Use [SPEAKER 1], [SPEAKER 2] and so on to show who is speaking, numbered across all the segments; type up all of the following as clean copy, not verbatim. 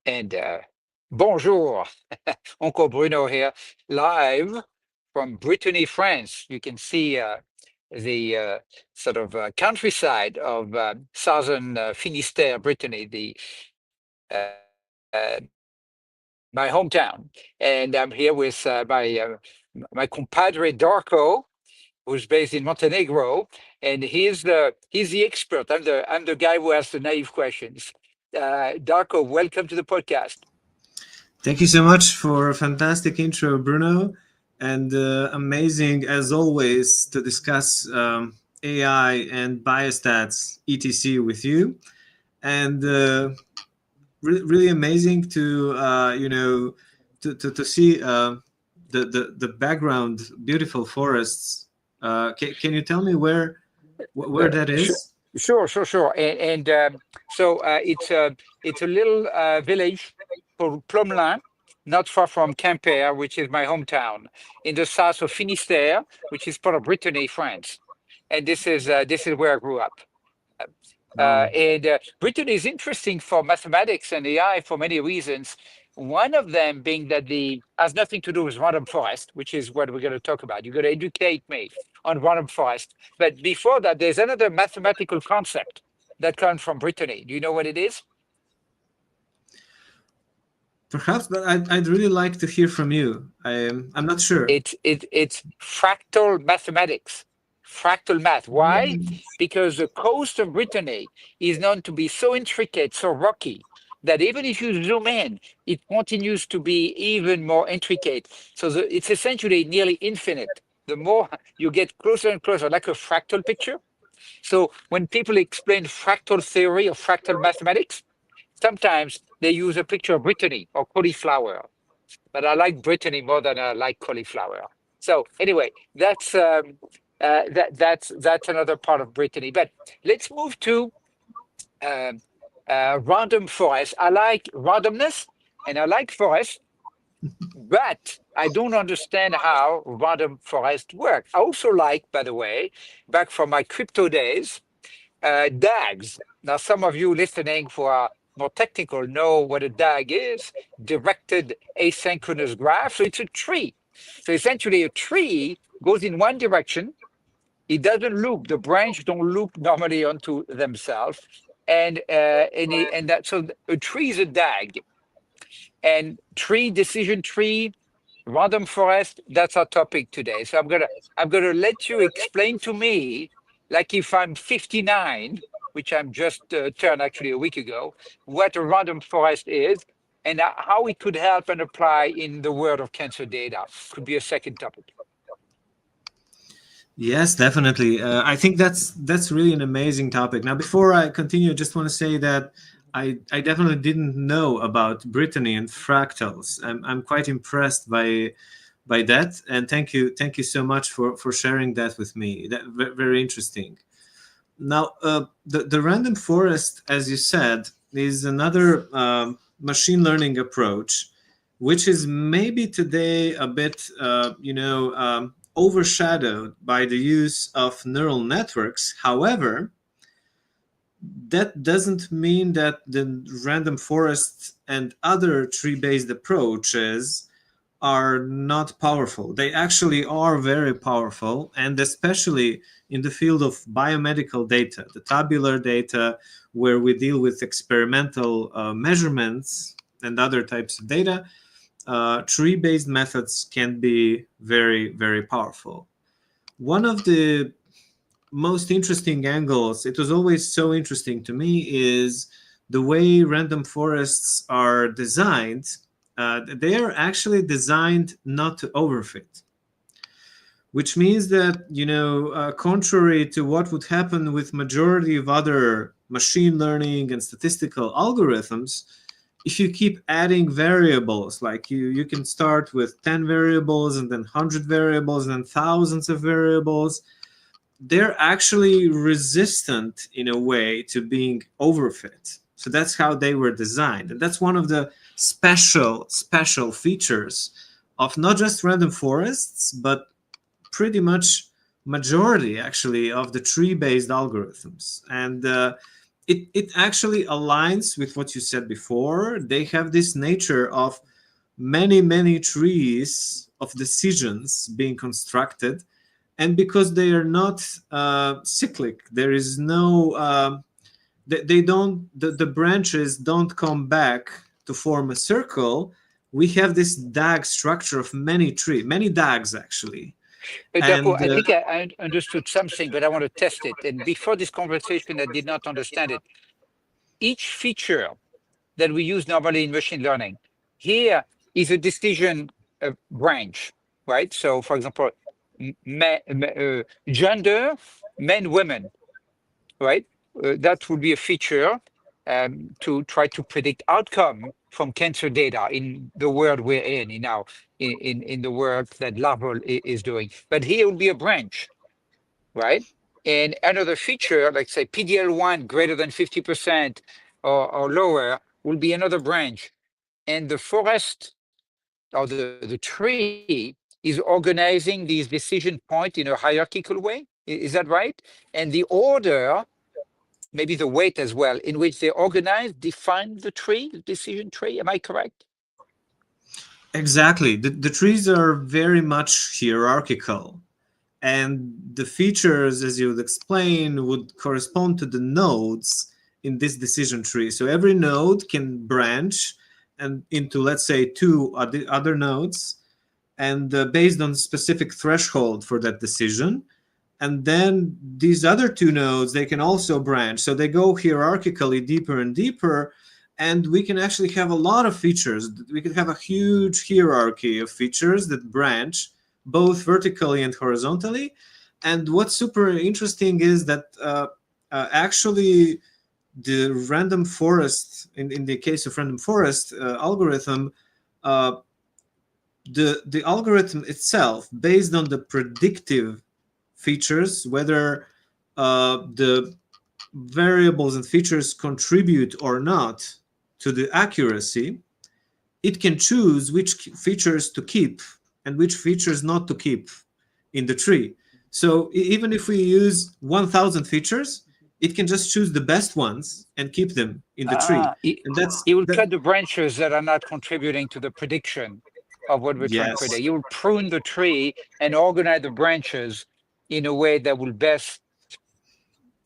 [SPEAKER 1] And bonjour, Uncle Bruno here, live from Brittany, France. You can see the sort of countryside of southern Finistère, Brittany, my hometown. And I'm here with my compadre Darko, who's based in Montenegro, and he's the expert. I'm the guy who asks the naive questions. Darko, welcome to the podcast.
[SPEAKER 2] Thank you so much for a fantastic intro, Bruno, and amazing as always to discuss AI and biostats etc with you, and really amazing to to see the background, beautiful forests. Can you tell me where that
[SPEAKER 1] Sure,
[SPEAKER 2] is?
[SPEAKER 1] sure. And it's a little village called Plomelin, not far from Quimper, which is my hometown, in the south of Finistère, which is part of Brittany, France. And this is where I grew up. And Brittany is interesting for mathematics and AI for many reasons. One of them being that the has nothing to do with random forest, which is what we're going to talk about. You're going to educate me on random forest. But before that, there's another mathematical concept that comes from Brittany. Do you know what it is?
[SPEAKER 2] Perhaps, but I'd really like to hear from you. I'm not sure.
[SPEAKER 1] It's fractal mathematics, fractal math. Why? Because the coast of Brittany is known to be so intricate, so rocky, that even if you zoom in, it continues to be even more intricate. So it's essentially nearly infinite. The more you get closer and closer, like a fractal picture. So when people explain fractal theory or fractal mathematics, sometimes they use a picture of Brittany or cauliflower, but I like Brittany more than I like cauliflower. So anyway, that's another part of Brittany. But let's move to um, random forest. I like randomness and I like forest, but I don't understand how random forest work. I also like, by the way, back from my crypto days, DAGs. Now, some of you listening who are more technical know what a DAG is, directed asynchronous graph. So it's a tree. So essentially a tree goes in one direction. It doesn't loop. The branch don't loop normally onto themselves. And that so a tree is a DAG. And tree, decision tree, random forest, that's our topic today. So I'm gonna let you explain to me, like if I'm 59, which I'm just turned actually a week ago, what a random forest is and how it could help and apply in the world of cancer data. Could be a second topic.
[SPEAKER 2] Yes, definitely. I think that's really an amazing topic. Now, before I continue, I just want to say that I definitely didn't know about Brittany and fractals. I'm quite impressed by that, and thank you so much for sharing that with me. That very interesting. Now, the random forest, as you said, is another machine learning approach, which is maybe today a bit, overshadowed by the use of neural networks. However, that doesn't mean that the random forest and other tree-based approaches are not powerful. They actually are very powerful, and especially in the field of biomedical data, the tabular data, where we deal with experimental measurements and other types of data, tree-based methods can be very, very powerful. One of the most interesting angles, it was always so interesting to me, is the way random forests are designed. They are actually designed not to overfit, which means that, contrary to what would happen with majority of other machine learning and statistical algorithms, if you keep adding variables, like you can start with 10 variables and then 100 variables and then thousands of variables, they're actually resistant in a way to being overfit. So that's how they were designed. And that's one of the special features of not just random forests, but pretty much majority actually of the tree-based algorithms. And it actually aligns with what you said before. They have this nature of many trees of decisions being constructed, and because they are not cyclic, there is no they don't the branches don't come back to form a circle. We have this dag structure of many dags actually.
[SPEAKER 1] Darko,
[SPEAKER 2] And
[SPEAKER 1] I think I understood something, but I want to test it. And before this conversation, I did not understand it. Each feature that we use normally in machine learning here is a decision branch, right? So, for example, gender, men, women, right? That would be a feature to try to predict outcome from cancer data in the world we're in now, in the work that LARVOL is doing. But here will be a branch, right? And another feature, like say PDL1 greater than 50% or lower, will be another branch. And the forest or the tree is organizing these decision points in a hierarchical way. Is that right? And the order, maybe the weight as well, in which they organize, define the tree, the decision tree. Am I correct?
[SPEAKER 2] exactly, the trees are very much hierarchical, and the features, as you would explain, would correspond to the nodes in this decision tree. So every node can branch and into, let's say, two other nodes, and based on specific threshold for that decision. And then these other two nodes, they can also branch. So they go hierarchically deeper and deeper. And we can actually have a lot of features. We can have a huge hierarchy of features that branch both vertically and horizontally. And what's super interesting is that actually the random forest, in the case of random forest algorithm, uh, the algorithm itself, based on the predictive features, whether the variables and features contribute or not to the accuracy, it can choose which features to keep and which features not to keep in the tree. So even if we use 1,000 features, it can just choose the best ones and keep them in the tree.
[SPEAKER 1] Ah, it,
[SPEAKER 2] And that's
[SPEAKER 1] it will
[SPEAKER 2] that.
[SPEAKER 1] cut the branches that are not contributing to the prediction of what we're trying to
[SPEAKER 2] Yes.
[SPEAKER 1] predict. You will prune the tree and organize the branches in a way that will best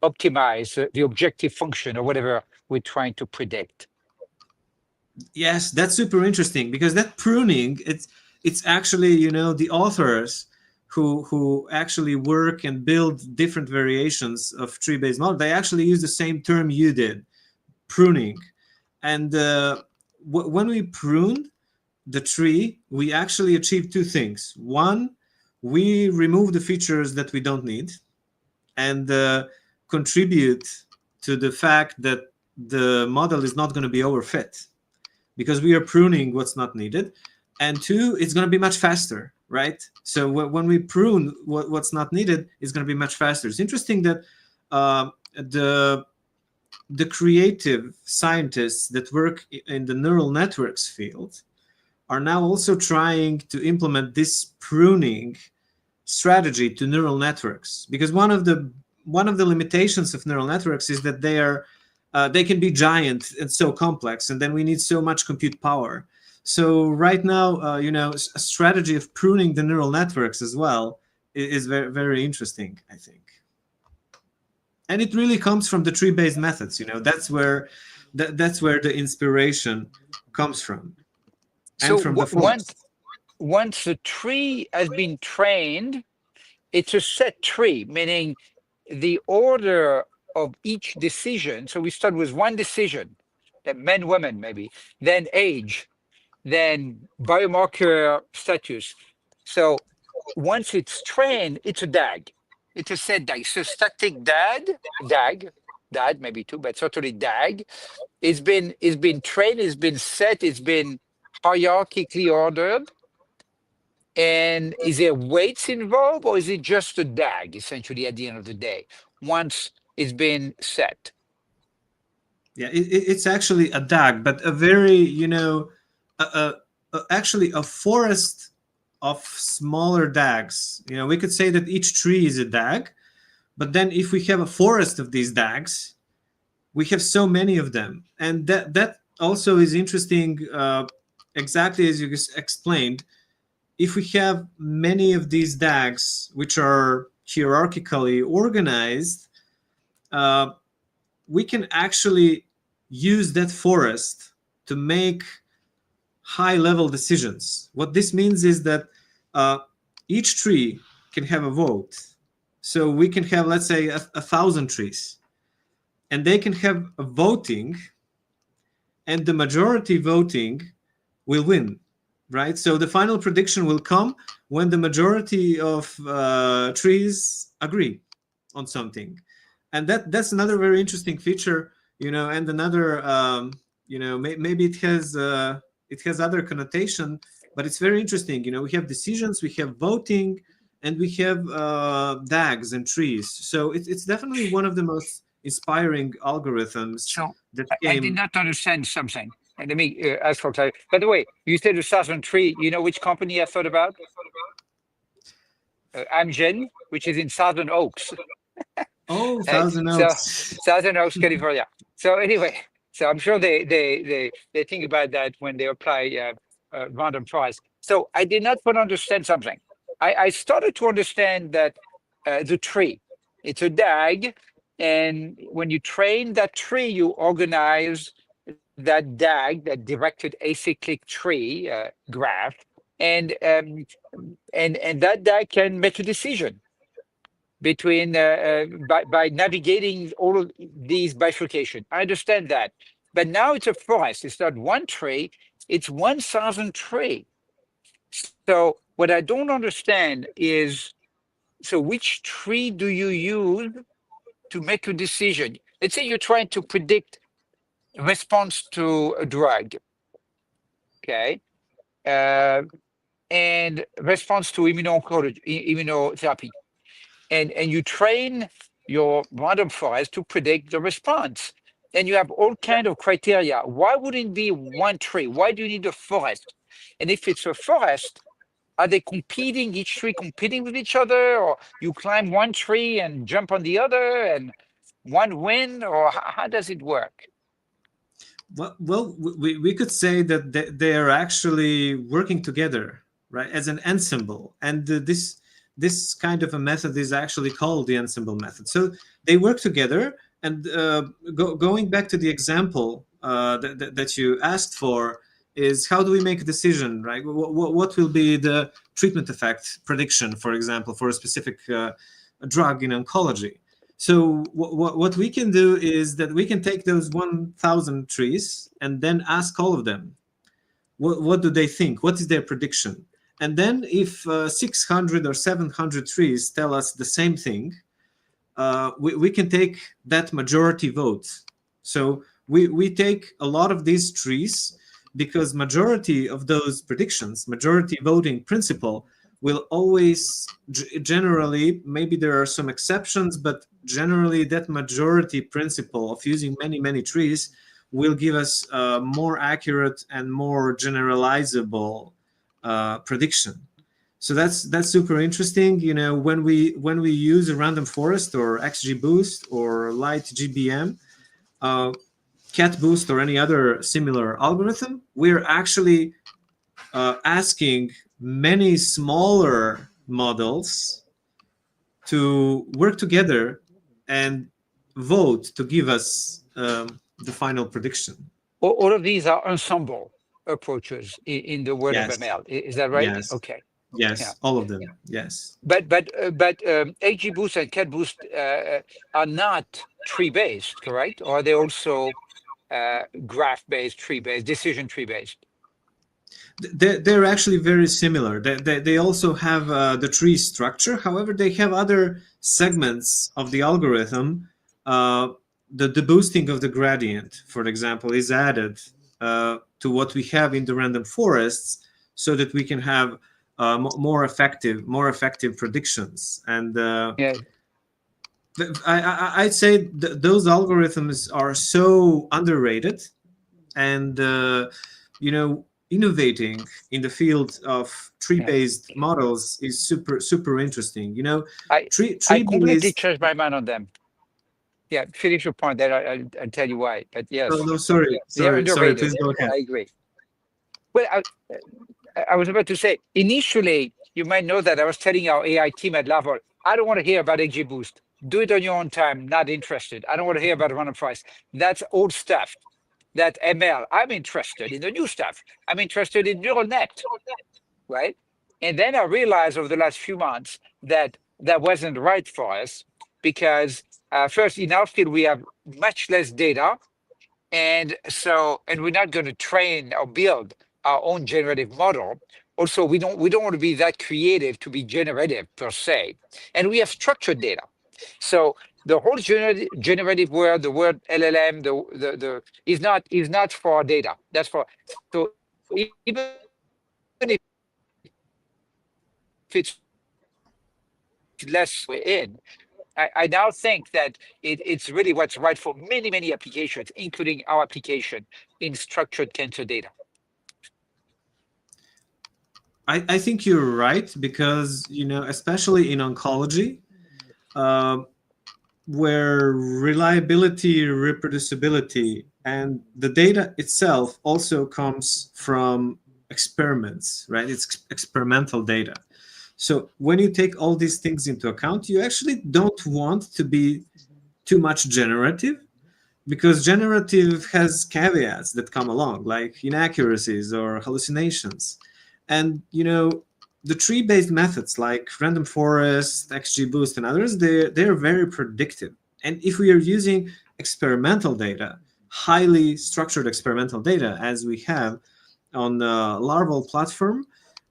[SPEAKER 1] optimize the objective function or whatever we're trying to predict.
[SPEAKER 2] Yes, that's super interesting because that pruning, it's actually, the authors who actually work and build different variations of tree-based model, they actually use the same term you did, pruning. And when we pruned the tree, we actually achieved two things. One, we remove the features that we don't need and contribute to the fact that the model is not going to be overfit because we are pruning what's not needed. And two, it's going to be much faster, right? So when we prune what's not needed, it's going to be much faster. It's interesting that the creative scientists that work in the neural networks field are now also trying to implement this pruning strategy to neural networks, because one of the limitations of neural networks is that they can be giant and so complex, and then we need so much compute power. So right now, a strategy of pruning the neural networks as well is very, very interesting, I think. And it really comes from the tree-based methods. That's where the inspiration comes from, and
[SPEAKER 1] So
[SPEAKER 2] from the
[SPEAKER 1] once
[SPEAKER 2] forest.
[SPEAKER 1] once the tree has been trained, it's a set tree, meaning the order of each decision. So we start with one decision, that men, women, maybe, then age, then biomarker status. So once it's trained, it's a DAG. It's a set DAG. So static DAG, maybe two, but certainly DAG. It's been trained, it's been set, it's been hierarchically ordered. And is there weights involved, or is it just a DAG essentially at the end of the day once it's been set?
[SPEAKER 2] Yeah, it's actually a DAG, but a very, actually a forest of smaller DAGs. We could say that each tree is a DAG, but then if we have a forest of these DAGs, we have so many of them, and that also is interesting. Exactly as you explained, if we have many of these DAGs which are hierarchically organized, uh, we can actually use that forest to make high-level decisions. What this means is that uh, each tree can have a vote. So we can have, let's say, 1,000 trees, and they can have a voting, and the majority voting will win, right? So the final prediction will come when the majority of trees agree on something, and that's another very interesting feature, and another, maybe it has other connotation, but it's very interesting. We have decisions, we have voting, and we have DAGs and trees. So it's definitely one of the most inspiring algorithms
[SPEAKER 1] So
[SPEAKER 2] that
[SPEAKER 1] I did
[SPEAKER 2] came.
[SPEAKER 1] not understand something. And let me ask for clarity. By the way, you said 2003. You know which company I thought about? Amgen, which is in Southern Oaks.
[SPEAKER 2] Oh,
[SPEAKER 1] Right?
[SPEAKER 2] Thousand
[SPEAKER 1] So
[SPEAKER 2] Oaks.
[SPEAKER 1] Southern Oaks, California. So anyway, so I'm sure they think about that when they apply random forest. So I did not fully understand something. I started to understand that the tree, it's a DAG, and when you train that tree, you organize that DAG, that directed acyclic tree graph, and and that DAG can make a decision between by navigating all of these bifurcation. I understand that, but now it's a forest. It's not one tree; it's 1,000 tree. So what I don't understand is, so which tree do you use to make a decision? Let's say you're trying to predict response to a drug, okay, uh, and response to immunotherapy, and you train your random forest to predict the response. And you have all kind of criteria. Why wouldn't it be one tree? Why do you need a forest? And if it's a forest, are they competing, each tree competing with each other, or you climb one tree and jump on the other and one win, or how does it work?
[SPEAKER 2] Well, we could say that they are actually working together, right, as an ensemble. And this kind of a method is actually called the ensemble method. So they work together. And going back to the example that you asked for, is how do we make a decision, right? What will be the treatment effect prediction, for example, for a specific drug in oncology? So what we can do is that we can take those 1,000 trees and then ask all of them, what do they think? What is their prediction? And then if 600 or 700 trees tell us the same thing, we can take that majority vote. So we take a lot of these trees because majority of those predictions, majority voting principle, will always generally, maybe there are some exceptions, but generally that majority principle of using many trees will give us a more accurate and more generalizable prediction. So that's super interesting. When we use a random forest or XGBoost or light GBM, cat boost or any other similar algorithm, we're actually asking many smaller models to work together and vote to give us the final prediction.
[SPEAKER 1] All of these are ensemble approaches in the world of
[SPEAKER 2] Yes,
[SPEAKER 1] ML. Is that right?
[SPEAKER 2] yes,
[SPEAKER 1] Okay. Yeah.
[SPEAKER 2] yes, all of them. Yes.
[SPEAKER 1] But XGBoost and CatBoost are not tree based, correct? Or are they also graph based, tree based, decision tree based?
[SPEAKER 2] They're actually very similar. They also have the tree structure. However, they have other segments of the algorithm. Uh, the boosting of the gradient, for example, is added to what we have in the random forests, so that we can have more effective predictions. And
[SPEAKER 1] Yeah.
[SPEAKER 2] I'd say those algorithms are so underrated, and innovating in the field of
[SPEAKER 1] Yeah.
[SPEAKER 2] tree-based models is super interesting.
[SPEAKER 1] I
[SPEAKER 2] Tree
[SPEAKER 1] I
[SPEAKER 2] tree
[SPEAKER 1] completely
[SPEAKER 2] based.
[SPEAKER 1] changed my mind on them. Yeah, finish your point. Then I'll tell you why. But
[SPEAKER 2] No,
[SPEAKER 1] yes,
[SPEAKER 2] no, sorry,
[SPEAKER 1] they're
[SPEAKER 2] sorry.
[SPEAKER 1] underrated.
[SPEAKER 2] Please go ahead.
[SPEAKER 1] I agree. Well, I was about to say, initially, you might know that I was telling our AI team at LARVOL, I don't want to hear about XGBoost. Do it on your own time. Not interested. I don't want to hear about random forest. That's old stuff. That ML. I'm interested in the new stuff. I'm interested in neural net, right? And then I realized over the last few months that that wasn't right for us because first in our field we have much less data, and we're not going to train or build our own generative model. Also, we don't want to be that creative to be generative per se, and we have structured data. So the whole generative word, the word LLM, the is not for data. That's for, so even if it's less we're in, I now think that it's really what's right for many, many applications, including our application in structured cancer data.
[SPEAKER 2] I think you're right because, especially in oncology, uh, where reliability, reproducibility, and the data itself also comes from experiments, right? It's experimental data. So when you take all these things into account, you actually don't want to be too much generative, because generative has caveats that come along, like inaccuracies or hallucinations. And the tree-based methods like random forest, XGBoost, and others, they're very predictive. And if we are using experimental data, highly structured experimental data, as we have on the LARVOL platform,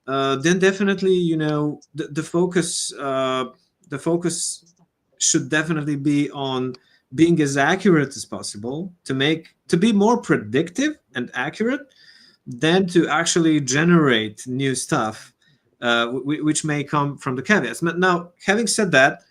[SPEAKER 2] then definitely, the focus should definitely be on being as accurate as possible, to be more predictive and accurate than to actually generate new stuff, which may come from the caveats. But now, having said that,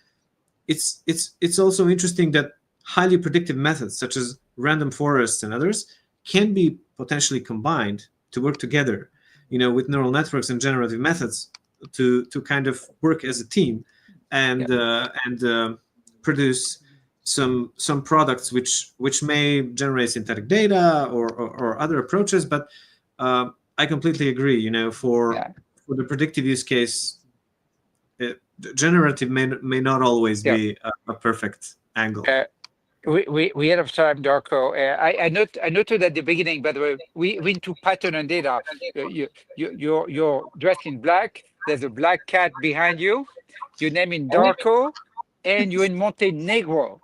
[SPEAKER 2] it's also interesting that highly predictive methods such as random forests and others can be potentially combined to work together, with neural networks and generative methods, to kind of work as a team,
[SPEAKER 1] Yeah.
[SPEAKER 2] and produce some products which may generate synthetic data, or other approaches. But I completely agree. For
[SPEAKER 1] Yeah.
[SPEAKER 2] the predictive use case, generative may not always
[SPEAKER 1] Yeah.
[SPEAKER 2] be a perfect angle.
[SPEAKER 1] We had of time, Darko. I noted at the beginning, by the way, we into pattern and data. You're dressed in black. There's a black cat behind you. Your name in Darko, and you're in Montenegro.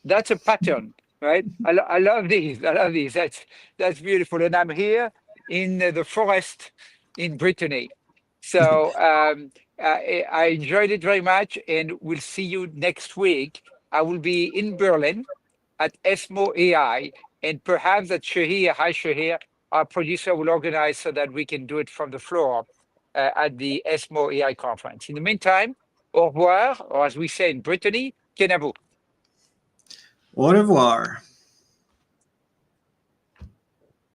[SPEAKER 1] That's a pattern, right? I love these. I love these. That's beautiful. And I'm here in the forest in Brittany. So I enjoyed it very much, and we'll see you next week. I will be in Berlin at ESMO AI, and perhaps at Shahir, hi Shahir, our producer will organize so that we can do it from the floor at the ESMO AI conference. In the meantime, au revoir, or as we say in Brittany, kenavo.
[SPEAKER 2] Au revoir.